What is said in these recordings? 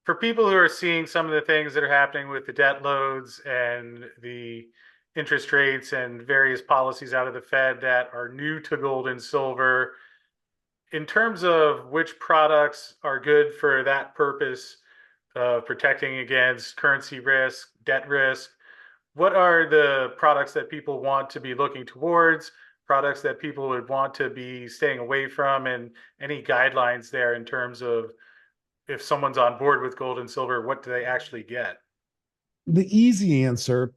for people who are seeing some of the things that are happening with the debt loads and the interest rates and various policies out of the Fed that are new to gold and silver, in terms of which products are good for that purpose of protecting against currency risk, debt risk, what are the products that people want to be looking towards, products that people would want to be staying away from, and any guidelines there in terms of if someone's on board with gold and silver, what do they actually get? The easy answer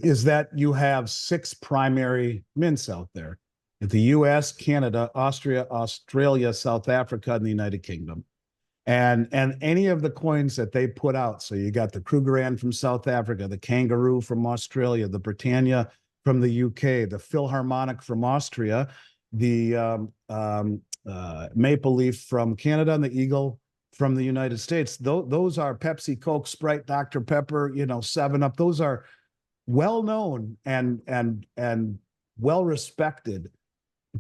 is that you have six primary mints out there: the US, Canada, Austria, Australia, South Africa, and the United Kingdom. And any of the coins that they put out. So you got the Krugerrand from South Africa, the Kangaroo from Australia, the Britannia from the UK, the Philharmonic from Austria, the Maple Leaf from Canada, and the Eagle from the United States. Those are Pepsi, Coke, Sprite, Dr. Pepper, 7 Up. Those are well known and well respected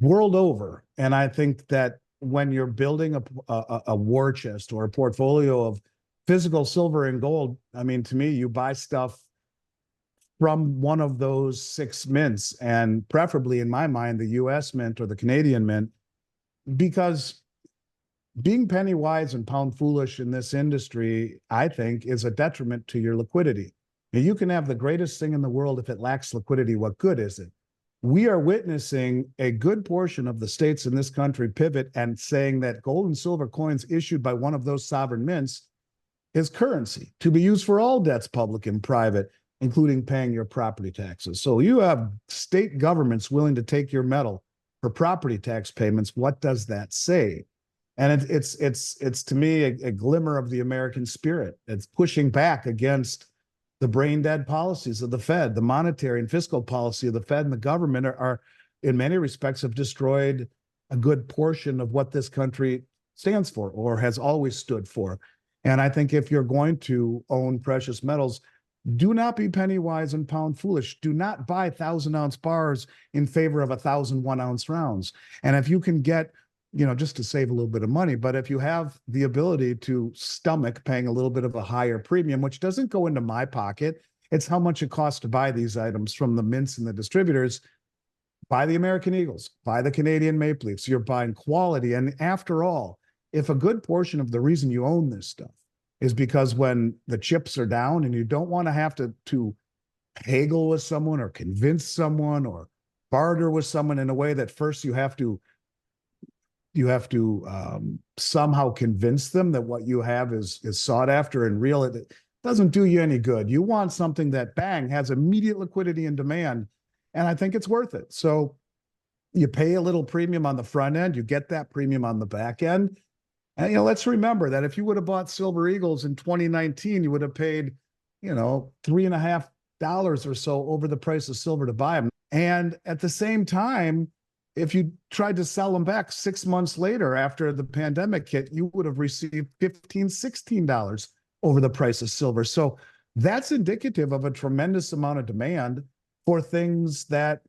world over. And I think that when you're building a war chest or a portfolio of physical silver and gold, I mean, to me, you buy stuff from one of those six mints, and preferably, in my mind, the US mint or the Canadian mint, because being penny wise and pound foolish in this industry, I think, is a detriment to your liquidity. Now, you can have the greatest thing in the world. If it lacks liquidity, what good is it? We are witnessing a good portion of the states in this country pivot and saying that gold and silver coins issued by one of those sovereign mints is currency to be used for all debts, public and private, including paying your property taxes. So you have state governments willing to take your metal for property tax payments. What does that say? And it's to me a glimmer of the American spirit. It's pushing back against the brain dead policies of the Fed. The monetary and fiscal policy of the Fed and the government are in many respects, have destroyed a good portion of what this country stands for or has always stood for. And I think if you're going to own precious metals, do not be penny wise and pound foolish. Do not buy 1,000-ounce bars in favor of 1,001-ounce rounds. And if you can get, just to save a little bit of money, but if you have the ability to stomach paying a little bit of a higher premium, which doesn't go into my pocket, it's how much it costs to buy these items from the mints and the distributors. Buy the American Eagles, buy the Canadian Maple Leafs. You're buying quality. And after all, if a good portion of the reason you own this stuff is because when the chips are down and you don't want to have to haggle with someone or convince someone or barter with someone in a way that first you have to somehow convince them that what you have is sought after and real, it doesn't do you any good. You want something that, bang, has immediate liquidity and demand. And I think it's worth it. So you pay a little premium on the front end, you get that premium on the back end. And, let's remember that if you would have bought Silver Eagles in 2019, you would have paid, $3.50 or so over the price of silver to buy them. And at the same time, if you tried to sell them back 6 months later after the pandemic hit, you would have received $15, $16 over the price of silver. So that's indicative of a tremendous amount of demand for things that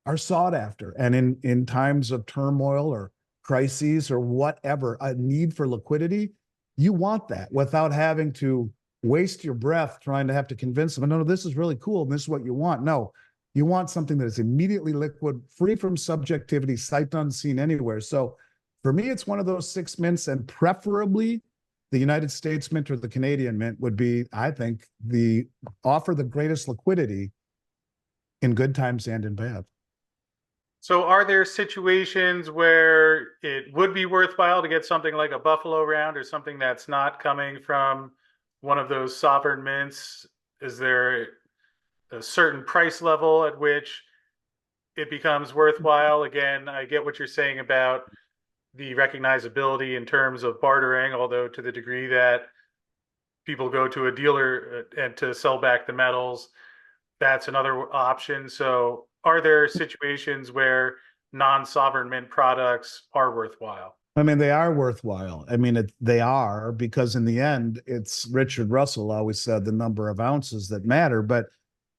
are sought after. And in times of turmoil or crises or whatever, a need for liquidity, you want that without having to waste your breath trying to have to convince them, no, this is really cool and this is what you want. No, you want something that is immediately liquid, free from subjectivity, sight unseen anywhere. So for me, it's one of those six mints, and preferably the United States mint or the Canadian mint would be, I think, offer the greatest liquidity in good times and in bad. So are there situations where it would be worthwhile to get something like a Buffalo round or something that's not coming from one of those sovereign mints? Is there a certain price level at which it becomes worthwhile? Again, I get what you're saying about the recognizability in terms of bartering, although to the degree that people go to a dealer and to sell back the metals, that's another option. So are there situations where non-sovereign mint products are worthwhile? I mean, they are worthwhile. I mean, they are, because in the end, it's Richard Russell always said the number of ounces that matter. But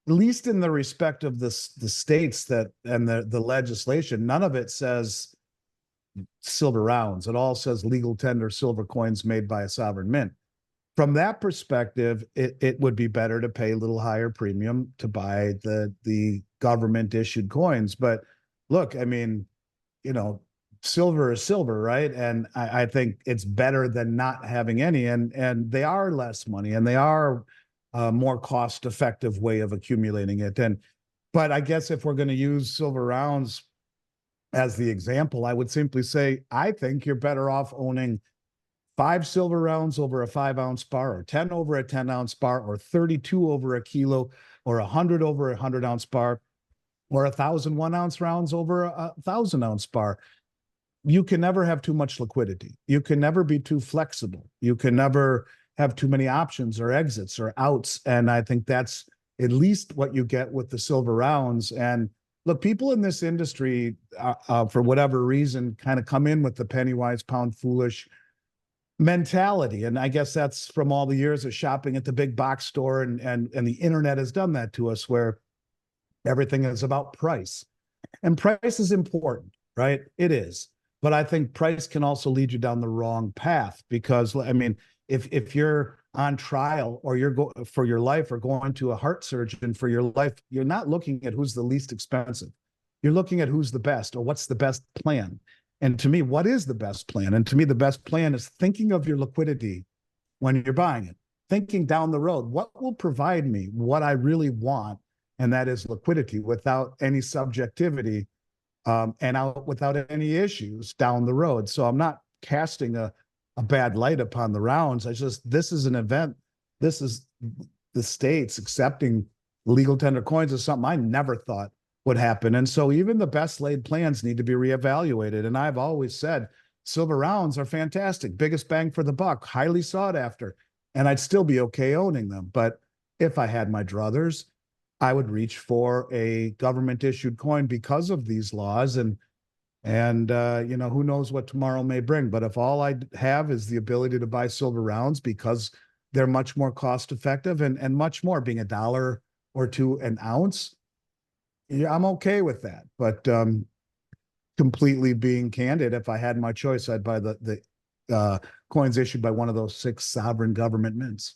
at least in the respect of the states that and the legislation, none of it says silver rounds. It all says legal tender silver coins made by a sovereign mint. from that perspective, it would be better to pay a little higher premium to buy the government issued coins. But look, I mean, you know, silver is silver, right? And I think it's better than not having any. And they are less money, and they are a more cost effective way of accumulating it. And but I guess if we're going to use silver rounds as the example, I would simply say I think you're better off owning 5 silver rounds over a 5 ounce bar, or 10 over a 10 ounce bar, or 32 over a kilo, or 100 over a 100 ounce bar, or 1,001 ounce rounds over a 1,000 ounce bar. You can never have too much liquidity. You can never be too flexible. You can never have too many options or exits or outs. And I think that's at least what you get with the silver rounds. And look, people in this industry, for whatever reason, kind of come in with the penny wise, pound foolish mentality. And I guess that's from all the years of shopping at the big box store, and the internet has done that to us, where everything is about price. And price is important, right? It is. But I think price can also lead you down the wrong path, because I mean, if you're on trial, or you're for your life, or going to a heart surgeon for your life, you're not looking at who's the least expensive. You're looking at who's the best, or what's the best plan. And to me, what is the best plan? And to me, the best plan is thinking of your liquidity when you're buying it, thinking down the road, what will provide me what I really want? And that is liquidity, without any subjectivity, and out without any issues down the road. So I'm not casting a bad light upon the rounds. This is an event. This is the states accepting legal tender coins is something I never thought would happen. And so even the best laid plans need to be reevaluated. And I've always said silver rounds are fantastic, biggest bang for the buck, highly sought after, and I'd still be okay owning them. But if I had my druthers, I would reach for a government issued coin because of these laws. And you know, who knows what tomorrow may bring. But if all I have is the ability to buy silver rounds because they're much more cost effective, and much more, being $1 or $2 an ounce, yeah, I'm okay with that. But completely being candid, if I had my choice, I'd buy the coins issued by one of those 6 sovereign government mints.